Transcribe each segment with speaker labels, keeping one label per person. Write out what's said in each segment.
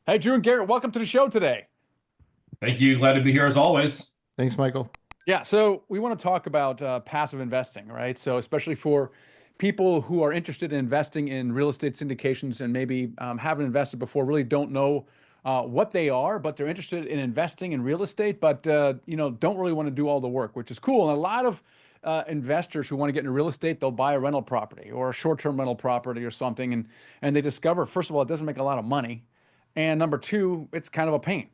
Speaker 1: Hey, Drew and Garrett, welcome to the show today.
Speaker 2: Thank you. Glad to be here as always.
Speaker 3: Thanks, Michael.
Speaker 1: Yeah, so we want to talk about passive investing, right? So, especially for people who are interested in investing in real estate syndications and maybe haven't invested before, really don't know what they are, but they're interested in investing in real estate, but don't really want to do all the work, which is cool. And a lot of investors who want to get into real estate, they'll buy a rental property or a short-term rental property or something, and they discover, first of all, it doesn't make a lot of money, and number two, it's kind of a pain.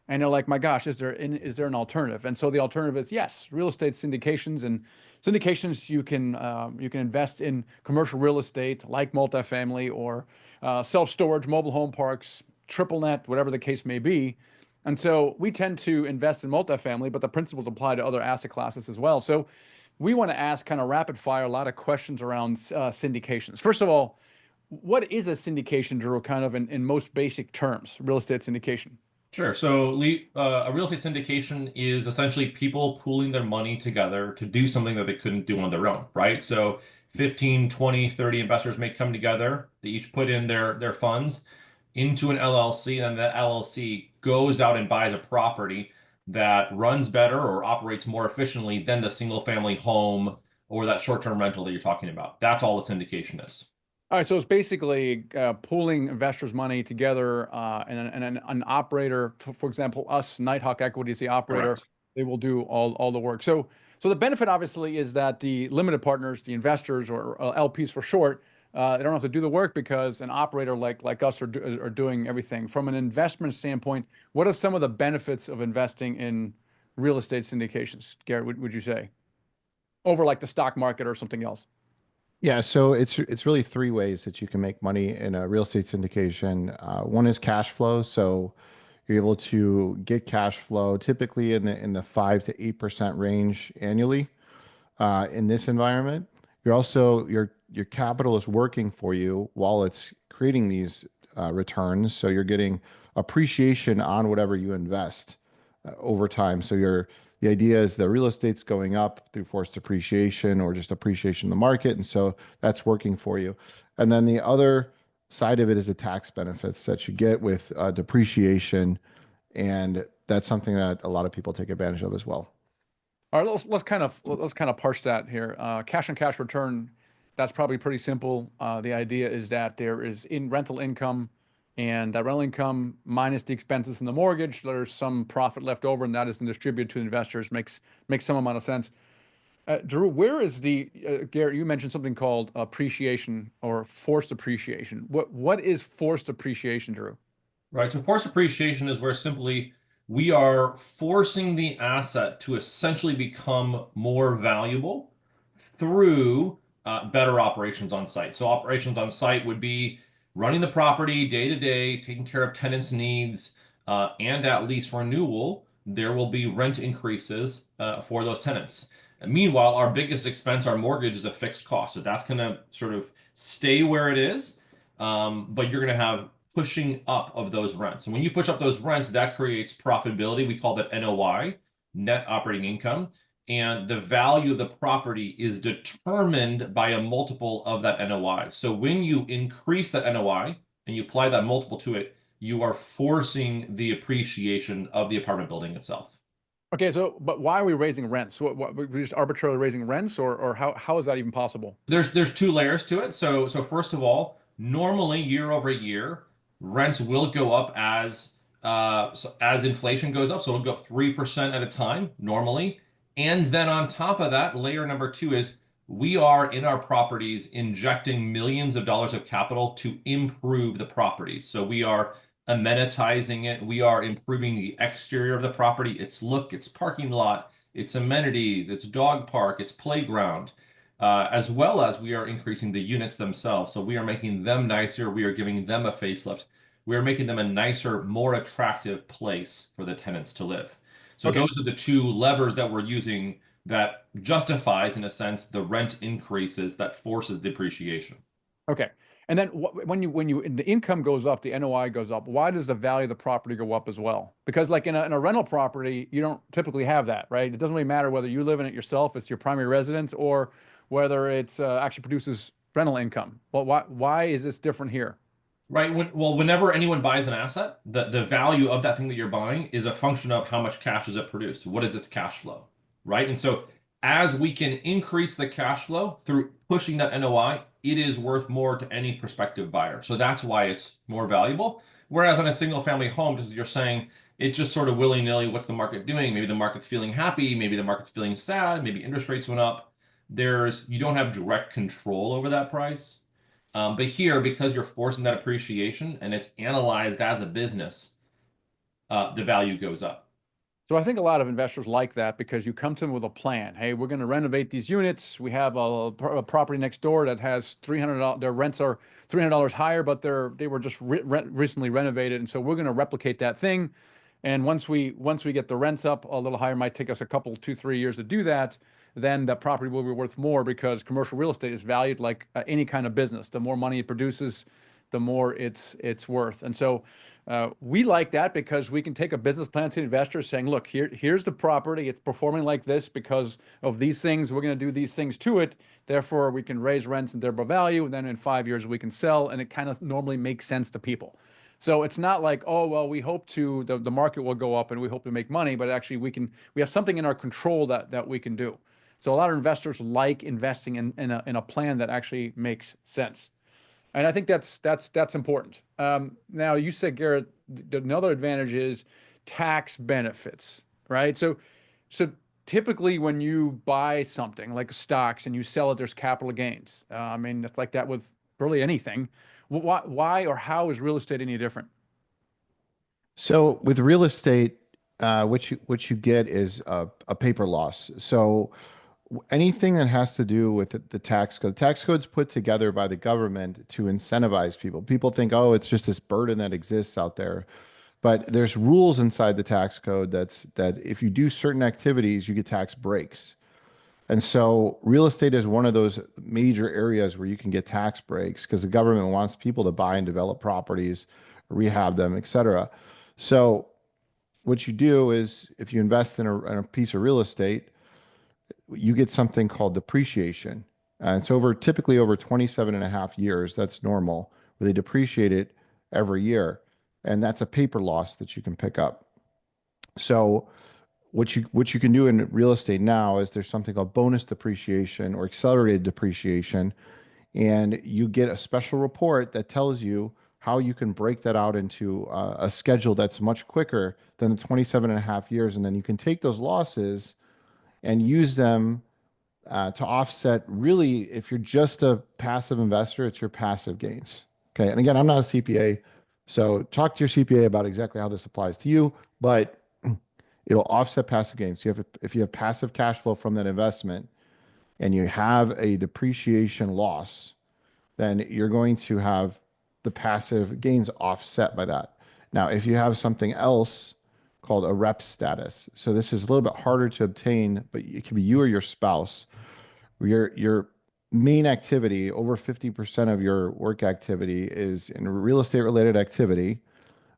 Speaker 1: And they're like, my gosh, is there an alternative? And so the alternative is yes, real estate syndications. And syndications, you can invest in commercial real estate like multifamily or self-storage, mobile home parks, triple net, whatever the case may be. And so we tend to invest in multifamily, but the principles apply to other asset classes as well. So we want to ask kind of rapid fire a lot of questions around syndications. First of all, what is a syndication, Drew, kind of in most basic terms, real estate syndication?
Speaker 2: Sure. So, a real estate syndication is essentially people pooling their money together to do something that they couldn't do on their own, right? So, 15, 20, 30 investors may come together. They each put in their funds into an LLC, and that LLC goes out and buys a property that runs better or operates more efficiently than the single family home or that short-term rental that you're talking about. That's all the syndication is.
Speaker 1: All right, so it's basically pooling investors' money together, and an operator, for example, us, Nighthawk Equity is the operator.
Speaker 2: Correct.
Speaker 1: They will do all the work. So the benefit obviously is that the limited partners, the investors or LPs for short, they don't have to do the work because an operator like us are doing everything. From an investment standpoint, what are some of the benefits of investing in real estate syndications, Garrett, would you say, over like the stock market or something else?
Speaker 3: Yeah, so it's really three ways that you can make money in a real estate syndication. One is cash flow, so you're able to get cash flow typically in the 5 to 8% range annually. In this environment, you're also your capital is working for you while it's creating these returns, so you're getting appreciation on whatever you invest over time. So the idea is the real estate's going up through forced appreciation or just appreciation in the market. And so that's working for you. And then the other side of it is the tax benefits that you get with depreciation. And that's something that a lot of people take advantage of as well.
Speaker 1: All right, let's kind of parse that here. Cash on cash return, that's probably pretty simple. The idea is that there is in rental income, and that rental income minus the expenses in the mortgage, there's some profit left over, and that is then distributed to investors. Makes some amount of sense. Drew, where is the Garrett? You mentioned something called appreciation or forced appreciation. What is forced appreciation, Drew?
Speaker 2: Right. So forced appreciation is where simply we are forcing the asset to essentially become more valuable through better operations on site. So operations on site would be running the property day to day, taking care of tenants' needs, and at lease renewal, there will be rent increases for those tenants. And meanwhile, our biggest expense, our mortgage, is a fixed cost. So that's going to sort of stay where it is, but you're going to have pushing up of those rents. And when you push up those rents, that creates profitability. We call that NOI, net operating income. And the value of the property is determined by a multiple of that NOI. So when you increase that NOI and you apply that multiple to it, you are forcing the appreciation of the apartment building itself.
Speaker 1: Okay, so but why are we raising rents? We're just arbitrarily raising rents, or how is that even possible?
Speaker 2: There's two layers to it. So first of all, normally year over year, rents will go up as inflation goes up. So it'll go up 3% at a time normally. And then on top of that, layer number two is we are in our properties injecting millions of dollars of capital to improve the properties. So we are amenitizing it. We are improving the exterior of the property, its look, its parking lot, its amenities, its dog park, its playground, as well as we are increasing the units themselves. So we are making them nicer. We are giving them a facelift. We are making them a nicer, more attractive place for the tenants to live. So
Speaker 1: Okay,
Speaker 2: those are the two levers that we're using that justifies, in a sense, the rent increases that forces depreciation.
Speaker 1: okay. And then when the income goes up, the NOI goes up. Why does the value of the property go up as well? Because like in a rental property, you don't typically have that, right? It doesn't really matter whether you live in it yourself, it's your primary residence, or whether it's actually produces rental income. Well, why is this different here?
Speaker 2: Right. Whenever anyone buys an asset, the value of that thing that you're buying is a function of how much cash does it produce? What is its cash flow? Right. And so as we can increase the cash flow through pushing that NOI, it is worth more to any prospective buyer. So that's why it's more valuable. Whereas on a single family home, just as you're saying, it's just sort of willy-nilly, what's the market doing? Maybe the market's feeling happy, maybe the market's feeling sad, maybe interest rates went up. You don't have direct control over that price. But here, because you're forcing that appreciation and it's analyzed as a business, the value goes up.
Speaker 1: So I think a lot of investors like that because you come to them with a plan. Hey, we're going to renovate these units. We have a property next door that has $300. Their rents are $300 higher, but they were just recently renovated, and so we're going to replicate that thing. And once we get the rents up a little higher, it might take us a couple, 2, 3 years to do that. Then that property will be worth more because commercial real estate is valued like any kind of business. The more money it produces, the more it's worth. And so we like that because we can take a business plan to the investor saying, look, here's the property. It's performing like this because of these things. We're going to do these things to it. Therefore, we can raise rents and thereby value. And then in 5 years, we can sell. And it kind of normally makes sense to people. So it's not like, oh, well, we hope the market will go up and we hope to make money, but actually we have something in our control that we can do. So a lot of investors like investing in a plan that actually makes sense. And I think that's important. Now you said, Garrett, another advantage is tax benefits, right? So typically when you buy something like stocks and you sell it, there's capital gains. I mean, it's like that with really anything. Why or how is real estate any different?
Speaker 3: So with real estate, what you get is a paper loss. So anything that has to do with the tax code, the tax code's put together by the government to incentivize people. People think, oh, it's just this burden that exists out there. But there's rules inside the tax code that if you do certain activities, you get tax breaks. And so real estate is one of those major areas where you can get tax breaks because the government wants people to buy and develop properties, rehab them, et cetera. So what you do is if you invest in a piece of real estate, you get something called depreciation. And it's typically over 27 and a half years. That's normal, where they depreciate it every year. And that's a paper loss that you can pick up. So what you can do in real estate now is there's something called bonus depreciation or accelerated depreciation, and you get a special report that tells you how you can break that out into a schedule that's much quicker than the 27 and a half years. And then you can take those losses and use them to offset. Really, if you're just a passive investor, it's your passive gains. Okay. And again, I'm not a CPA, so talk to your CPA about exactly how this applies to you, but it'll offset passive gains. So if you have passive cash flow from that investment and you have a depreciation loss, then you're going to have the passive gains offset by that. Now, if you have something else called a rep status, so this is a little bit harder to obtain, but it can be you or your spouse. Your main activity, over 50% of your work activity is in real estate related activity.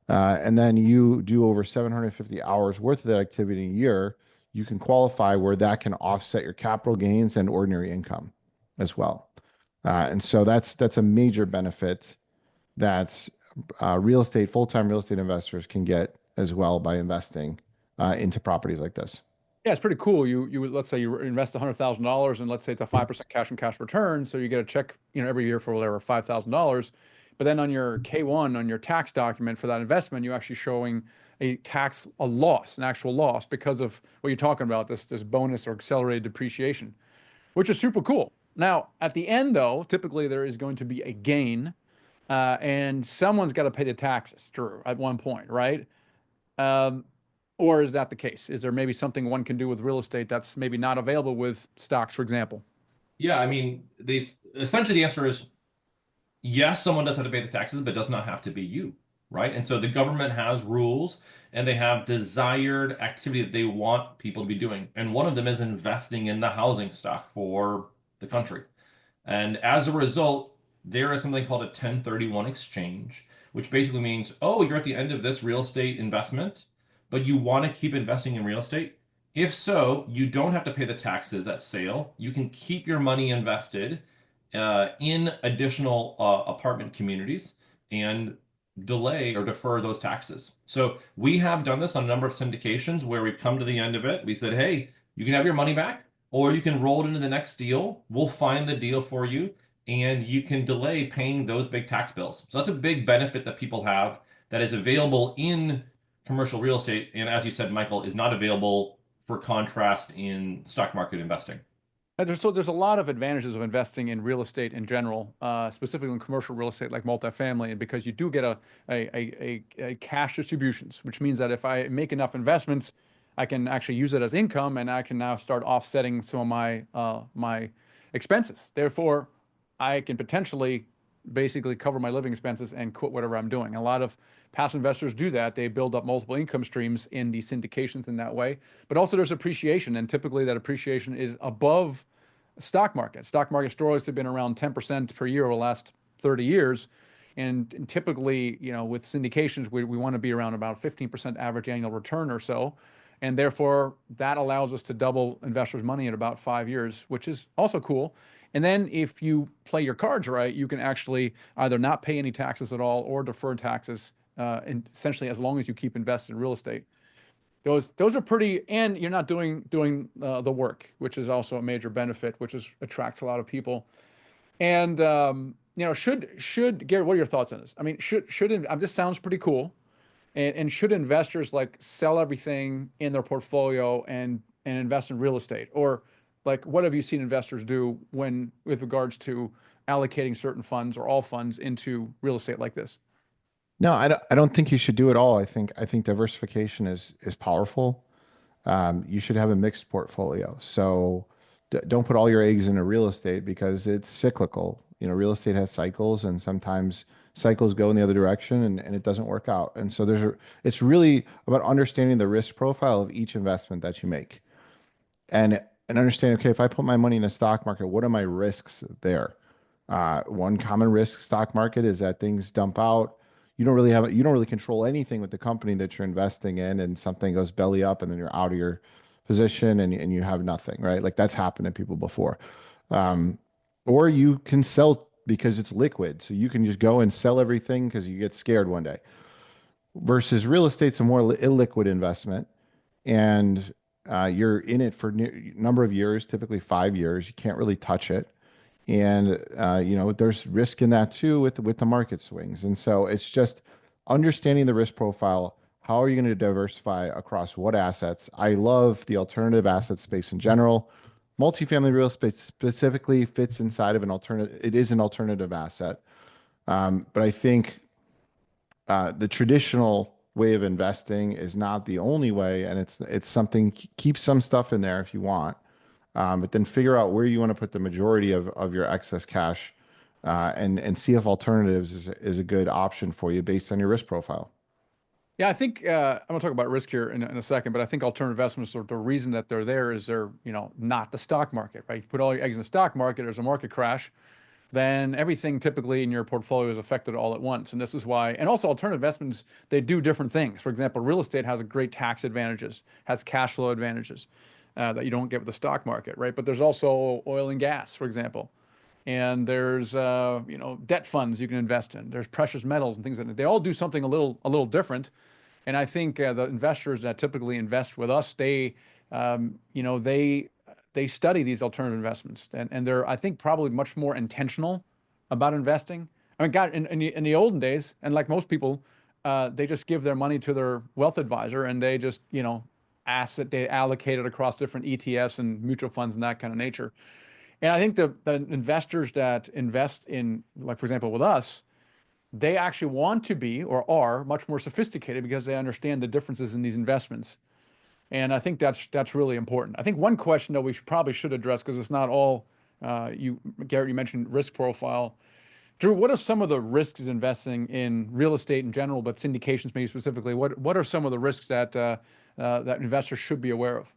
Speaker 3: And then you do over 750 hours worth of that activity in a year, you can qualify where that can offset your capital gains and ordinary income as well. And so that's a major benefit that full-time real estate investors can get as well by investing into properties like this.
Speaker 1: Yeah, it's pretty cool. Let's say you invest $100,000 and let's say it's a 5% cash on cash return. So you get a check, every year for whatever, $5,000. But then on your K-1, on your tax document for that investment, you're actually showing a loss, an actual loss because of what you're talking about, this bonus or accelerated depreciation, which is super cool. Now, at the end though, typically there is going to be a gain, and someone's got to pay the taxes, Drew, at one point, right? Or is that the case? Is there maybe something one can do with real estate that's maybe not available with stocks, for example?
Speaker 2: Yeah, I mean, essentially the answer is yes, someone does have to pay the taxes, but it does not have to be you, right? And so the government has rules and they have desired activity that they want people to be doing. And one of them is investing in the housing stock for the country. And as a result, there is something called a 1031 exchange, which basically means, oh, you're at the end of this real estate investment, but you want to keep investing in real estate. If so, you don't have to pay the taxes at sale. You can keep your money invested in additional apartment communities. and delay or defer those taxes. So we have done this on a number of syndications where we've come to the end of it. We said, hey, you can have your money back, or you can roll it into the next deal. We'll find the deal for you, and you can delay paying those big tax bills. So that's a big benefit that people have that is available in commercial real estate. And as you said, Michael, is not available for contrast in stock market investing.
Speaker 1: There's a lot of advantages of investing in real estate in general, specifically in commercial real estate like multifamily, and because you do get a cash distributions, which means that if I make enough investments, I can actually use it as income, and I can now start offsetting some of my expenses. Therefore, I can potentially basically cover my living expenses and quit whatever I'm doing. A lot of passive investors do that. They build up multiple income streams in these syndications in that way. But also there's appreciation, and typically that appreciation is above stock market. Stock market historically have been around 10% per year over the last 30 years. And typically, with syndications, we want to be around about 15% average annual return or so. And therefore, that allows us to double investors' money in about 5 years, which is also cool. And then if you play your cards right, you can actually either not pay any taxes at all or defer taxes, and essentially as long as you keep investing in real estate. Those are pretty, and you're not doing the work, which is also a major benefit, which attracts a lot of people. And should Gary, what are your thoughts on this? I mean, this sounds pretty cool, and should investors like sell everything in their portfolio and invest in real estate, or like what have you seen investors do with regards to allocating certain funds or all funds into real estate like this?
Speaker 3: No, I don't think you should do it all. I think diversification is powerful. You should have a mixed portfolio. So don't put all your eggs into real estate because it's cyclical. Real estate has cycles, and sometimes cycles go in the other direction, and it doesn't work out. And so it's really about understanding the risk profile of each investment that you make, and understanding, okay, if I put my money in the stock market, what are my risks there? One common risk stock market is that things dump out. You don't really control anything with the company that you're investing in, and something goes belly up, and then you're out of your position, and you have nothing, right? Like that's happened to people before. Um, or you can sell because it's liquid, so you can just go and sell everything because you get scared one day. Versus real estate's a more illiquid investment, and you're in it for a number of years, typically 5 years. You can't really touch it, and there's risk in that too with the market swings. And so it's just understanding the risk profile. How are you going to diversify across what assets? I love the alternative asset space in general. Multifamily real estate specifically fits inside of an alternative. It is an alternative asset, but I think the traditional way of investing is not the only way, and it's something. Keep some stuff in there if you want, but then figure out where you want to put the majority of your excess cash, and see if alternatives is a good option for you based on your risk profile.
Speaker 1: Yeah, I think I'm gonna talk about risk here in a second, but I think alternative investments are the reason that they're there is they're not the stock market, right? You put all your eggs in the stock market, there's a market crash, then everything typically in your portfolio is affected all at once. And this is why, and also alternative investments, they do different things. For example, real estate has a great tax advantages, has cash flow advantages that you don't get with the stock market, right? But there's also oil and gas, for example. And there's debt funds you can invest in. There's precious metals and things like that. They all do something a little different. And I think the investors that typically invest with us, they study these alternative investments, and they're, I think, probably much more intentional about investing. I mean, God, in the olden days, and like most people, they just give their money to their wealth advisor, and they just they allocate it across different ETFs and mutual funds and that kind of nature. And I think the investors that invest in, like for example, with us, they actually want to be or are much more sophisticated because they understand the differences in these investments. And I think that's really important. I think one question that we probably should address, because it's not all Garrett, you mentioned risk profile. Drew, what are some of the risks in investing in real estate in general, but syndications maybe specifically? What are some of the risks that that investors should be aware of?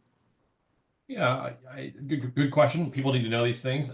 Speaker 2: Yeah, good question. People need to know these things.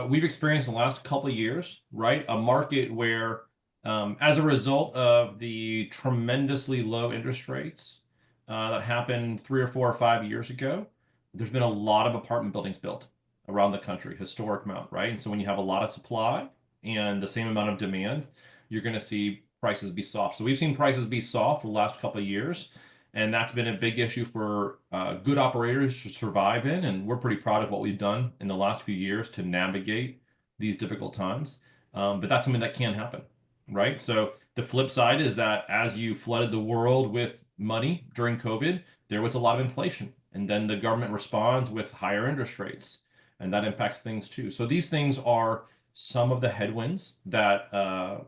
Speaker 2: We've experienced in the last couple of years, right, a market where, as a result of the tremendously low interest rates that happened 3 or 4 or 5 years ago, there's been a lot of apartment buildings built around the country, historic amount, right? And so when you have a lot of supply and the same amount of demand, you're going to see prices be soft. So we've seen prices be soft for the last couple of years, and that's been a big issue for good operators to survive in. And we're pretty proud of what we've done in the last few years to navigate these difficult times. But that's something that can happen, right? So the flip side is that as you flooded the world with money during COVID, there was a lot of inflation. And then the government responds with higher interest rates, and that impacts things too. So these things are some of the headwinds that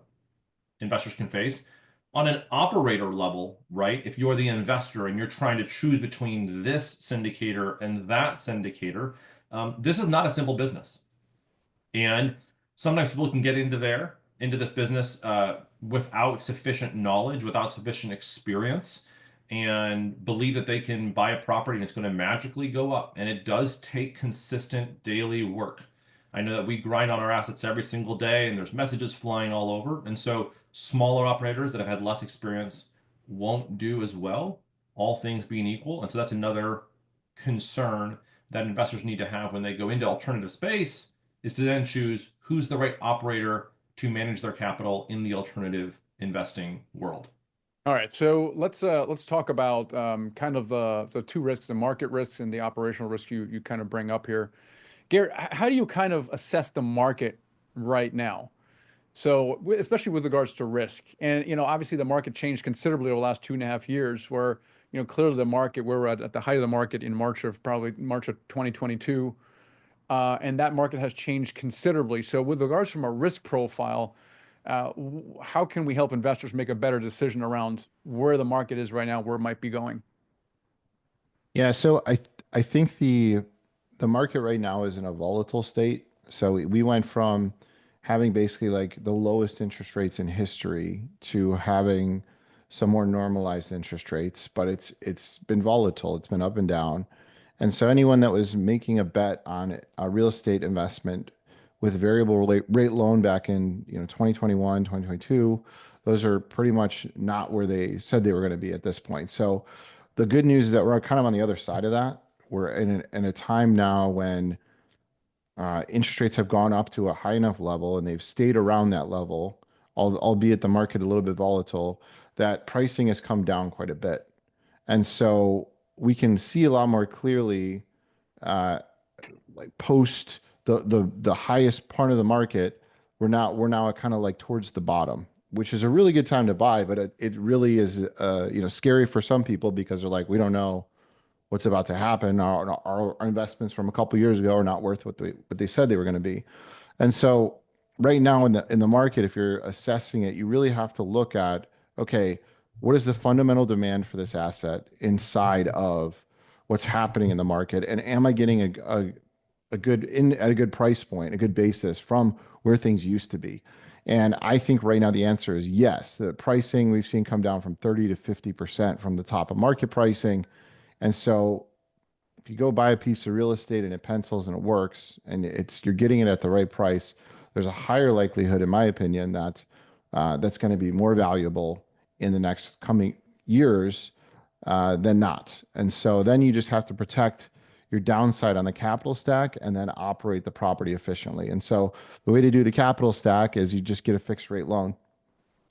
Speaker 2: investors can face. On an operator level, right? If you're the investor and you're trying to choose between this syndicator and that syndicator, this is not a simple business. And sometimes people can get into this business without sufficient knowledge, without sufficient experience, and believe that they can buy a property and it's going to magically go up. And it does take consistent daily work. I know that we grind on our assets every single day and there's messages flying all over. And so smaller operators that have had less experience won't do as well, all things being equal. And so that's another concern that investors need to have when they go into alternative space, is to then choose who's the right operator to manage their capital in the alternative investing world.
Speaker 1: All right, so let's talk about kind of the two risks, the market risks and the operational risk you kind of bring up here. Garrett, how do you kind of assess the market right now? So especially with regards to risk, and obviously the market changed considerably over the last 2.5 years, where clearly the market, we're at the height of the market in March of 2022, and that market has changed considerably. So with regards from a risk profile, how can we help investors make a better decision around where the market is right now, where it might be going?
Speaker 3: Yeah, so I think the market right now is in a volatile state. So we went from having basically like the lowest interest rates in history to having some more normalized interest rates, but it's been volatile. It's been up and down. And so anyone that was making a bet on a real estate investment with variable rate loan back in 2021, 2022, those are pretty much not where they said they were going to be at this point. So the good news is that we're kind of on the other side of that. We're in a time now when interest rates have gone up to a high enough level and they've stayed around that level, albeit the market a little bit volatile, that pricing has come down quite a bit. And so we can see a lot more clearly, like post the highest part of the market, we're now kind of like towards the bottom, which is a really good time to buy, but it really is scary for some people because they're like, we don't know what's about to happen. Our investments from a couple years ago are not worth what they said they were going to be. And so right now in the market, if you're assessing it, you really have to look at, okay, what is the fundamental demand for this asset inside of what's happening in the market? And am I getting a good at a good price point, a good basis from where things used to be? And I think right now the answer is yes. The pricing we've seen come down from 30 to 50% from the top of market pricing. And so if you go buy a piece of real estate and it pencils and it works and you're getting it at the right price, there's a higher likelihood, in my opinion, that that's going to be more valuable in the next coming years than not. And so then you just have to protect your downside on the capital stack and then operate the property efficiently. And so the way to do the capital stack is you just get a fixed rate loan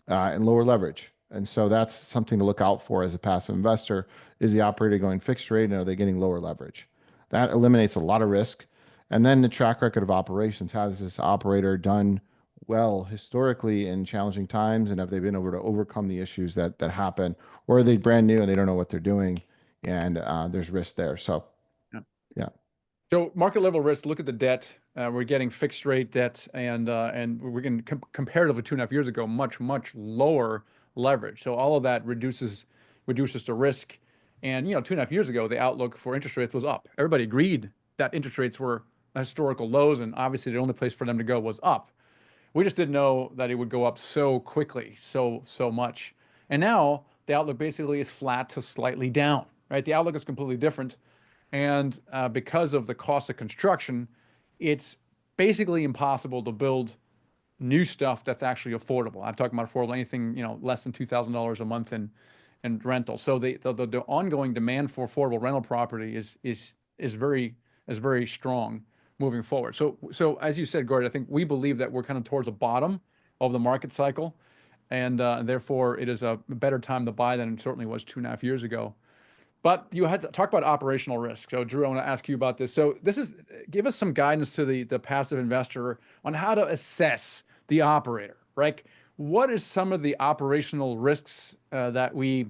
Speaker 3: and lower leverage. And so that's something to look out for as a passive investor. Is the operator going fixed rate and are they getting lower leverage? That eliminates a lot of risk. And then the track record of operations. How has this operator done well historically in challenging times? And have they been able to overcome the issues that happen? Or are they brand new and they don't know what they're doing? And there's risk there. So, yeah.
Speaker 1: So market level risk, look at the debt. We're getting fixed rate debt, and we're getting comparatively 2.5 years ago, much lower leverage. So all of that reduces the risk. And 2.5 years ago, the outlook for interest rates was up. Everybody agreed that interest rates were historical lows, and obviously the only place for them to go was up. We just didn't know that it would go up so quickly, so much. And now the outlook basically is flat to slightly down, right? The outlook is completely different. And because of the cost of construction, it's basically impossible to build new stuff that's actually affordable. I'm talking about affordable, anything, less than $2,000 a month in rental. So the ongoing demand for affordable rental property is very strong. moving forward. So as you said, Gordon, I think we believe that we're kind of towards the bottom of the market cycle, and therefore it is a better time to buy than it certainly was 2.5 years ago. But you had to talk about operational risk. So Drew, I want to ask you about this. So give us some guidance to the passive investor on how to assess the operator, right? What is some of the operational risks that we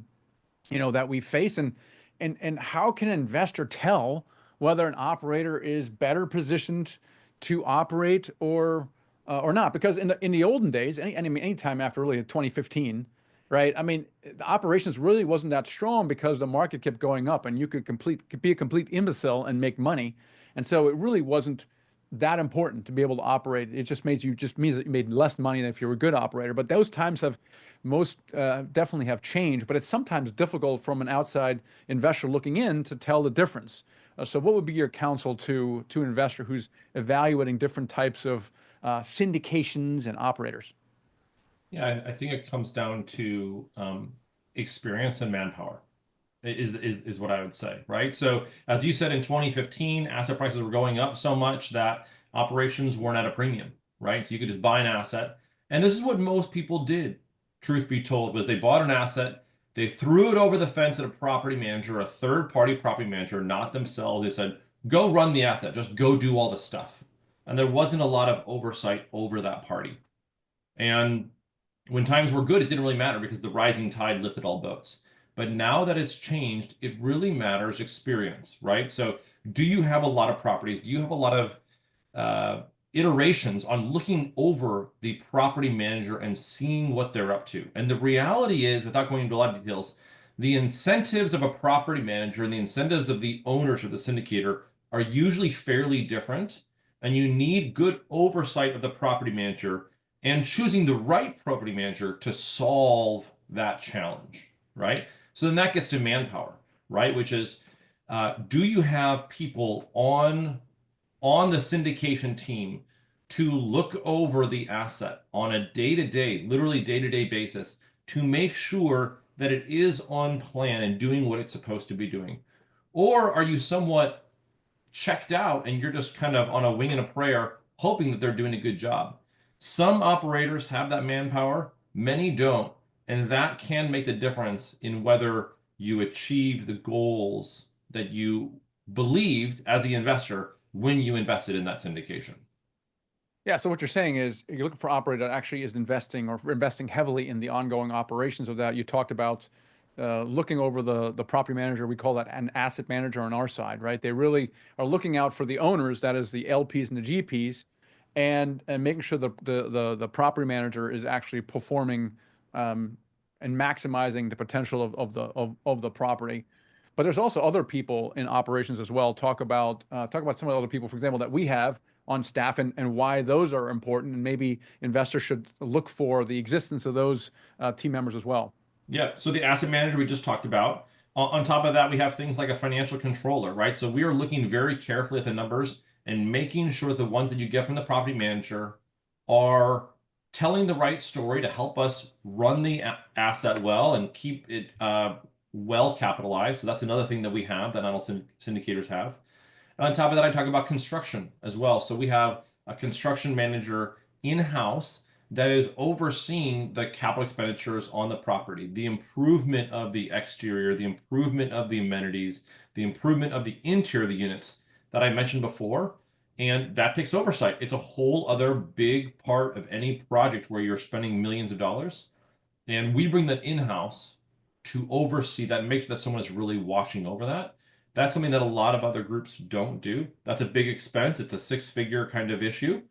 Speaker 1: face, and how can an investor tell whether an operator is better positioned to operate or not? Because in the olden days, any time after really 2015, right? I mean, the operations really wasn't that strong because the market kept going up, and you could be a complete imbecile and make money, and so it really wasn't that important to be able to operate. It just means that you made less money than if you were a good operator. But those times have most definitely have changed. But it's sometimes difficult from an outside investor looking in to tell the difference. So what would be your counsel to an investor who's evaluating different types of syndications and operators?
Speaker 2: Yeah, I think it comes down to experience and manpower is what I would say, right? So as you said, in 2015, asset prices were going up so much that operations weren't at a premium, right? So you could just buy an asset. And this is what most people did, truth be told, was they bought an asset, they threw it over the fence at a property manager, a third-party property manager, not themselves. They said, go run the asset, just go do all the stuff. And there wasn't a lot of oversight over that party. And when times were good, it didn't really matter because the rising tide lifted all boats. But now that it's changed, it really matters experience, right? So do you have a lot of properties? Do you have a lot of iterations on looking over the property manager and seeing what they're up to? And the reality is, without going into a lot of details, the incentives of a property manager and the incentives of the ownership, the syndicator, are usually fairly different. And you need good oversight of the property manager and choosing the right property manager to solve that challenge, right? So then that gets to manpower, right? Which is, do you have people on the syndication team to look over the asset on a day-to-day, literally day-to-day basis to make sure that it is on plan and doing what it's supposed to be doing? Or are you somewhat checked out and you're just kind of on a wing and a prayer, hoping that they're doing a good job? Some operators have that manpower, many don't, and that can make the difference in whether you achieve the goals that you believed as the investor when you invested in that syndication.
Speaker 1: Yeah, so what you're saying is you're looking for an operator that actually is investing or investing heavily in the ongoing operations of that. You talked about looking over the property manager. We call that an asset manager on our side, right? They really are looking out for the owners, that is the LPs and the GPs, and making sure the property manager is actually performing and maximizing the potential of the property. But there's also other people in operations as well. Talk about some of the other people, for example, that we have on staff, and why those are important, and maybe investors should look for the existence of those team members as well.
Speaker 2: Yeah, so the asset manager we just talked about. On top of that, we have things like a financial controller, right? So we are looking very carefully at the numbers and making sure the ones that you get from the property manager are telling the right story to help us run the asset well and keep it well capitalized. So that's another thing that we have that not all syndicators have. And on top of that, I talk about construction as well. So we have a construction manager in-house that is overseeing the capital expenditures on the property, the improvement of the exterior, the improvement of the amenities, the improvement of the interior of the units that I mentioned before. And that takes oversight. It's a whole other big part of any project where you're spending millions of dollars. And we bring that in-house to oversee that and make sure that someone is really watching over that. That's something that a lot of other groups don't do. That's a big expense. It's a six-figure kind of issue.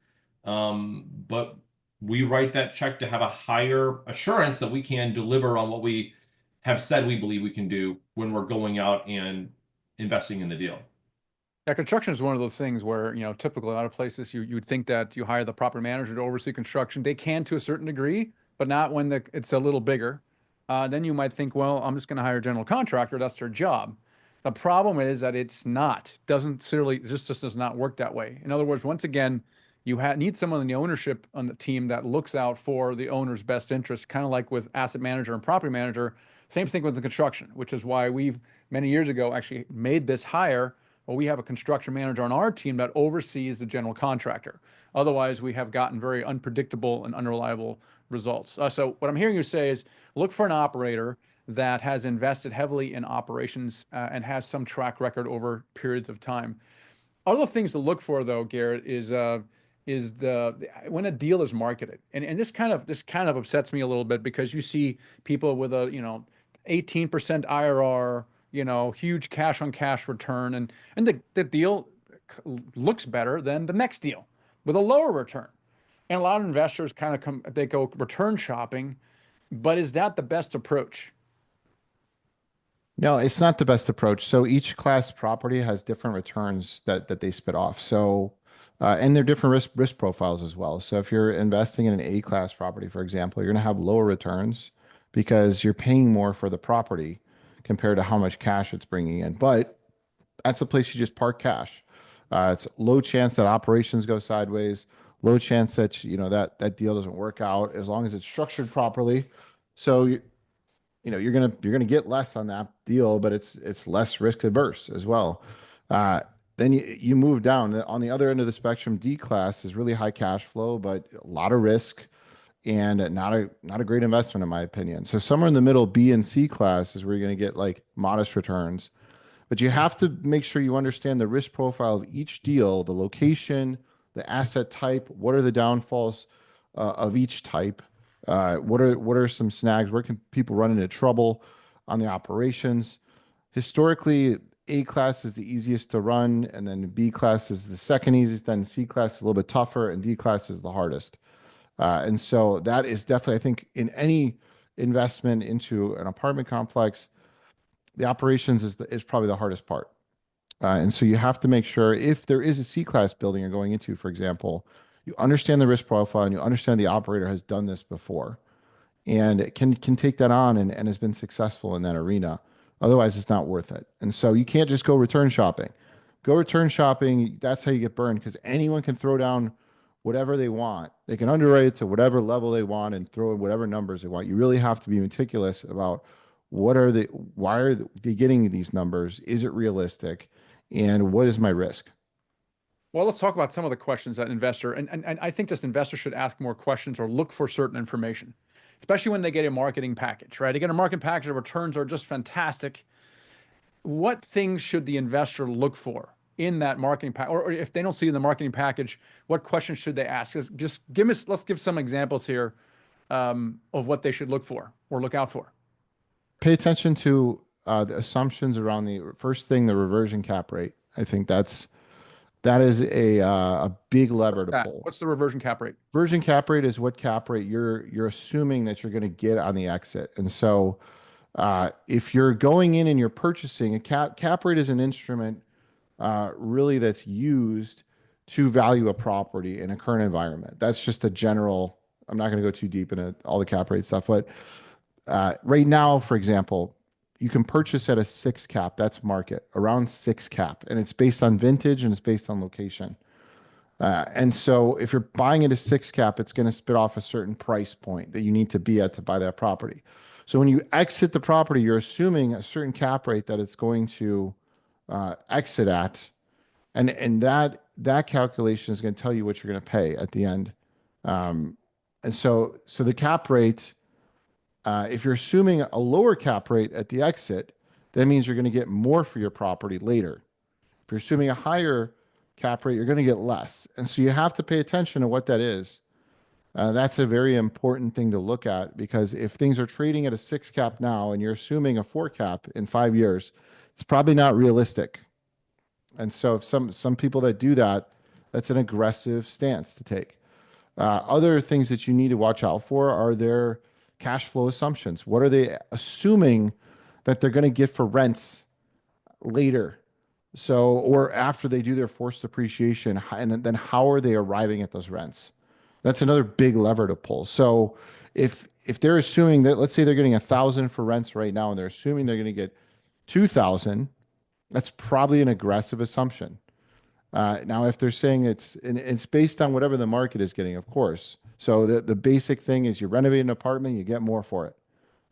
Speaker 2: But we write that check to have a higher assurance that we can deliver on what we have said we believe we can do when we're going out and investing in the deal.
Speaker 1: Yeah, construction is one of those things where, typically a lot of places you would think that you hire the property manager to oversee construction. They can to a certain degree, but not when it's a little bigger. Then you might think, well, I'm just going to hire a general contractor. That's their job. The problem is that it's not. Doesn't seriously, just does not work that way. In other words, once again, you need someone in the ownership on the team that looks out for the owner's best interest, kind of like with asset manager and property manager. Same thing with the construction, which is why we've many years ago actually made this hire well, we have a construction manager on our team that oversees the general contractor. Otherwise, we have gotten very unpredictable and unreliable results. So what I'm hearing you say is look for an operator that has invested heavily in operations and has some track record over periods of time. Other things to look for, though, Garrett, is when a deal is marketed, and this kind of upsets me a little bit because you see people with a 18% IRR, huge cash on cash return, and the deal looks better than the next deal with a lower return. And a lot of investors kind of they go return shopping, but is that the best approach?
Speaker 3: No, it's not the best approach. So each class property has different returns that they spit off. So and they're different risk profiles as well. So if you're investing in an A class property, for example, you're going to have lower returns because you're paying more for the property compared to how much cash it's bringing in. But that's a place you just park cash. It's low chance that operations go sideways, low chance that that deal doesn't work out as long as it's structured properly. So you're gonna get less on that deal, but it's less risk adverse as well. Then you move down on the other end of the spectrum. D class is really high cash flow, but a lot of risk and not a great investment in my opinion. So somewhere in the middle, B and C class is where you're going to get like modest returns, but you have to make sure you understand the risk profile of each deal, the location, the asset type, what are the downfalls of each type, what are some snags, where can people run into trouble on the operations. Historically, A class is the easiest to run, and then B class is the second easiest, then C class is a little bit tougher, and D class is the hardest. And so that is definitely, I think, in any investment into an apartment complex, the operations is probably the hardest part. And so you have to make sure if there is a C class building you're going into, for example, you understand the risk profile and you understand the operator has done this before and it can take that on and has been successful in that arena. Otherwise, it's not worth it. And so you can't just go return shopping. Go return shopping. That's how you get burned because anyone can throw down whatever they want. They can underwrite it to whatever level they want and throw in whatever numbers they want. You really have to be meticulous about why are they getting these numbers? Is it realistic? And what is my risk?
Speaker 1: Well, let's talk about some of the questions that investor, and I think just investors should ask more questions or look for certain information, especially when they get a marketing package, right? They get a marketing package, the returns are just fantastic. What things should the investor look for in that marketing pack, or if they don't see in the marketing package, what questions should they ask? Just let's give some examples here of what they should look for or look out for.
Speaker 3: Pay attention to the assumptions around the first thing, the reversion cap rate. I think that is a big lever to pull.
Speaker 1: What's the reversion cap rate?
Speaker 3: Reversion cap rate is what cap rate you're assuming that you're going to get on the exit. And so if you're going in and you're purchasing a cap rate is an instrument really that's used to value a property in a current environment. That's just a general, I'm not going to go too deep into all the cap rate stuff, but right now, for example, you can purchase at a 6 cap. That's market, around 6 cap. And it's based on vintage and it's based on location. And so if you're buying at a 6 cap, it's going to spit off a certain price point that you need to be at to buy that property. So when you exit the property, you're assuming a certain cap rate that it's going to exit at. And that calculation is going to tell you what you're going to pay at the end. And so the cap rate, if you're assuming a lower cap rate at the exit, that means you're going to get more for your property later. If you're assuming a higher cap rate, you're going to get less. And so you have to pay attention to what that is. That's a very important thing to look at because if things are trading at a 6 cap now and you're assuming a 4 cap in 5 years, it's probably not realistic. And so if some people that do that, that's an aggressive stance to take. Other things that you need to watch out for are their cash flow assumptions. What are they assuming that they're going to get for rents later? So, or after they do their forced depreciation, and then how are they arriving at those rents? That's another big lever to pull. So if they're assuming that, let's say they're getting 1,000 for rents right now, and they're assuming they're going to get 2,000, that's probably an aggressive assumption. Now, if they're saying it's based on whatever the market is getting, of course. So the basic thing is you renovate an apartment, you get more for it,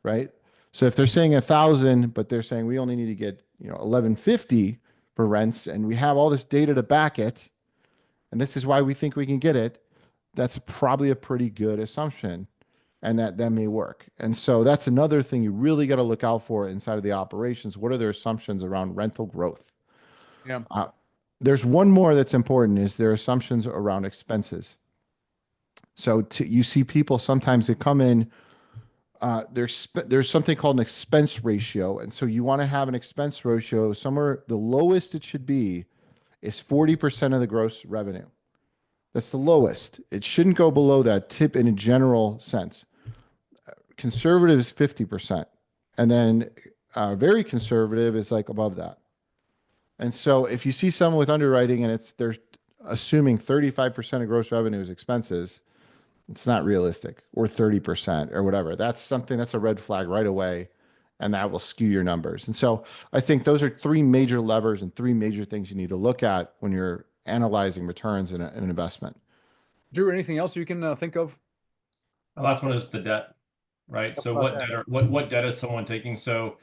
Speaker 3: right? So if they're saying 1,000, but they're saying we only need to get 1,150 for rents, and we have all this data to back it, and this is why we think we can get it, that's probably a pretty good assumption, and that may work. And so that's another thing you really got to look out for inside of the operations. What are their assumptions around rental growth?
Speaker 1: Yeah.
Speaker 3: There's one more that's important, is their assumptions around expenses. So you see people sometimes they come in, there's something called an expense ratio. And so you want to have an expense ratio somewhere, the lowest it should be is 40% of the gross revenue. That's the lowest. It shouldn't go below that tip in a general sense. Conservative is 50%. And then very conservative is like above that. And so if you see someone with underwriting and they're assuming 35% of gross revenue is expenses, it's not realistic, or 30% or whatever. That's a red flag right away, and that will skew your numbers. And so I think those are three major levers and three major things you need to look at when you're analyzing returns in an investment.
Speaker 1: Drew, anything else you can think of?
Speaker 2: The last one is the debt, right? So what debt is someone taking? So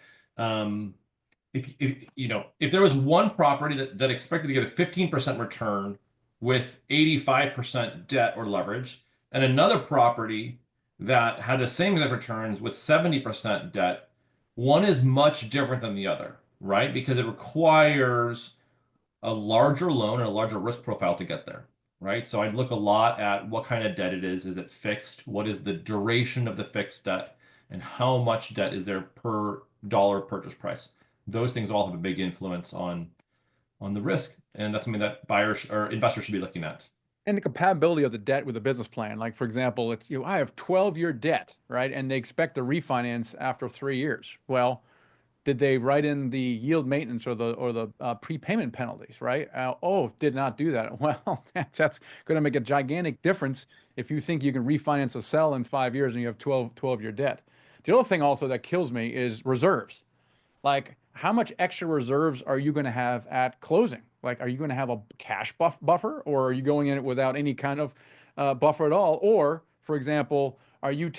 Speaker 2: if there was one property that expected to get a 15% return with 85% debt or leverage, and another property that had the same exact returns with 70% debt, one is much different than the other, right? Because it requires a larger loan and a larger risk profile to get there, right? So I'd look a lot at what kind of debt it is. Is it fixed? What is the duration of the fixed debt? And how much debt is there per dollar purchase price? Those things all have a big influence on the risk. And that's something that buyers or investors should be looking at.
Speaker 1: And the compatibility of the debt with a business plan. Like, for example, it's, I have 12-year debt, right? And they expect to refinance after 3 years. Well, did they write in the yield maintenance or the prepayment penalties, right? Did not do that. Well, that's going to make a gigantic difference if you think you can refinance a sell in 5 years and you have 12-year debt. The other thing also that kills me is reserves. Like, how much extra reserves are you going to have at closing? Like, are you going to have a cash buffer, or are you going in it without any kind of buffer at all? Or, for example, are you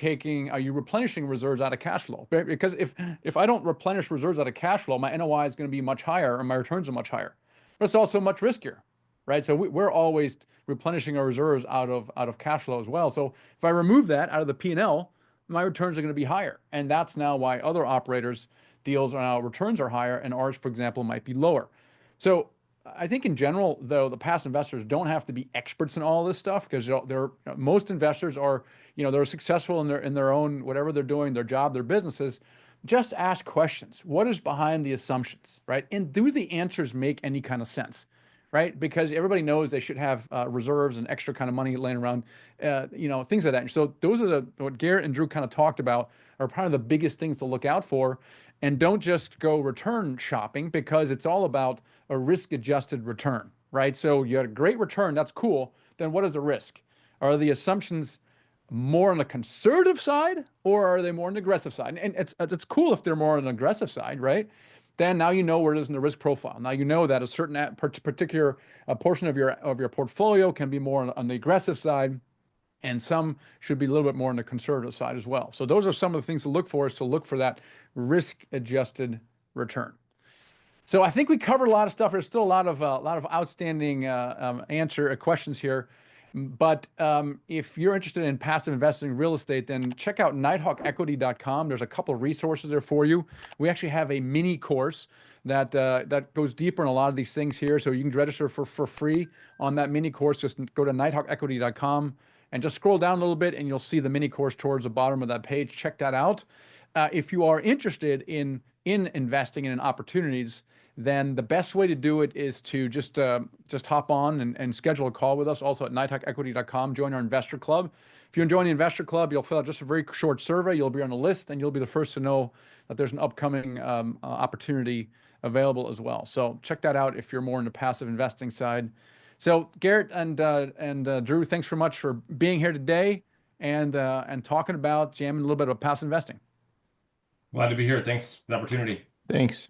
Speaker 1: replenishing reserves out of cash flow? Because if I don't replenish reserves out of cash flow, my NOI is going to be much higher and my returns are much higher. But it's also much riskier, right? So we're always replenishing our reserves out of cash flow as well. So if I remove that out of the P&L, my returns are going to be higher. And that's now why other operators' deals are now returns are higher and ours, for example, might be lower. So I think in general, though, the passive investors don't have to be experts in all this stuff, because most investors are, they're successful in their own, whatever they're doing, their job, their businesses. Just ask questions. What is behind the assumptions, right? And do the answers make any kind of sense, right? Because everybody knows they should have reserves and extra kind of money laying around, things like that. So those are what Garrett and Drew kind of talked about are probably the biggest things to look out for. And don't just go return shopping, because it's all about a risk-adjusted return, right? So you had a great return, that's cool. Then what is the risk? Are the assumptions more on the conservative side, or are they more on the aggressive side? And it's cool if they're more on the aggressive side, right? Then now you know where it is in the risk profile. Now you know that a certain particular portion of your portfolio can be more on the aggressive side, and some should be a little bit more on the conservative side as well. So those are some of the things to look for, is to look for that risk-adjusted return. So I think we covered a lot of stuff. There's still a lot of outstanding questions here. But if you're interested in passive investing in real estate, then check out nighthawkequity.com. There's a couple of resources there for you. We actually have a mini course that goes deeper in a lot of these things here. So you can register for free on that mini course. Just go to nighthawkequity.com and just scroll down a little bit, and you'll see the mini course towards the bottom of that page. Check that out. If you are interested in investing in opportunities, then the best way to do it is to just hop on and schedule a call with us, also at nighthawkequity.com. Join our investor club. If you join the investor club, you'll fill out just a very short survey. You'll be on the list, and you'll be the first to know that there's an upcoming opportunity available as well. So check that out if you're more in the passive investing side. So Garrett and Drew, thanks very much for being here today and talking about jamming a little bit about passive investing.
Speaker 2: Glad to be here. Thanks for the opportunity.
Speaker 3: Thanks.